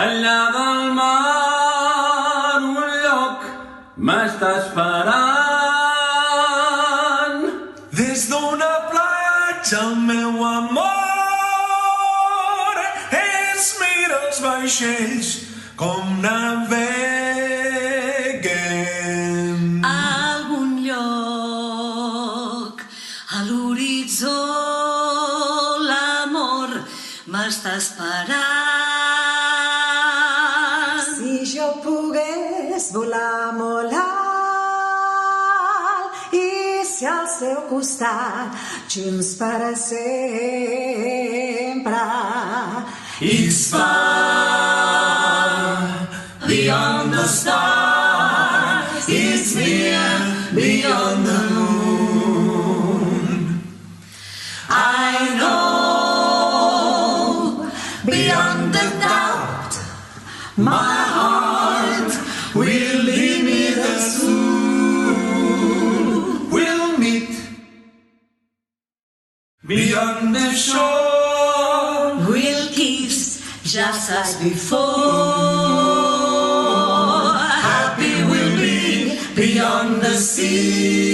Enllà del mar un lloc m'està esperant. Des d'una platja el meu amor ens mira els vaixells com naveguen. A algun lloc a l'horitzó l'amor m'està esperant. Si jo pogués volar molt alt i ser al seu costat, junts per a sempre. It's far beyond the stars, it's near beyond the moon. I know Beyond the doubt, my heart will lead me there soon. We'll meet beyond the shore. we'll kiss just as before. Happy we'll be beyond the sea.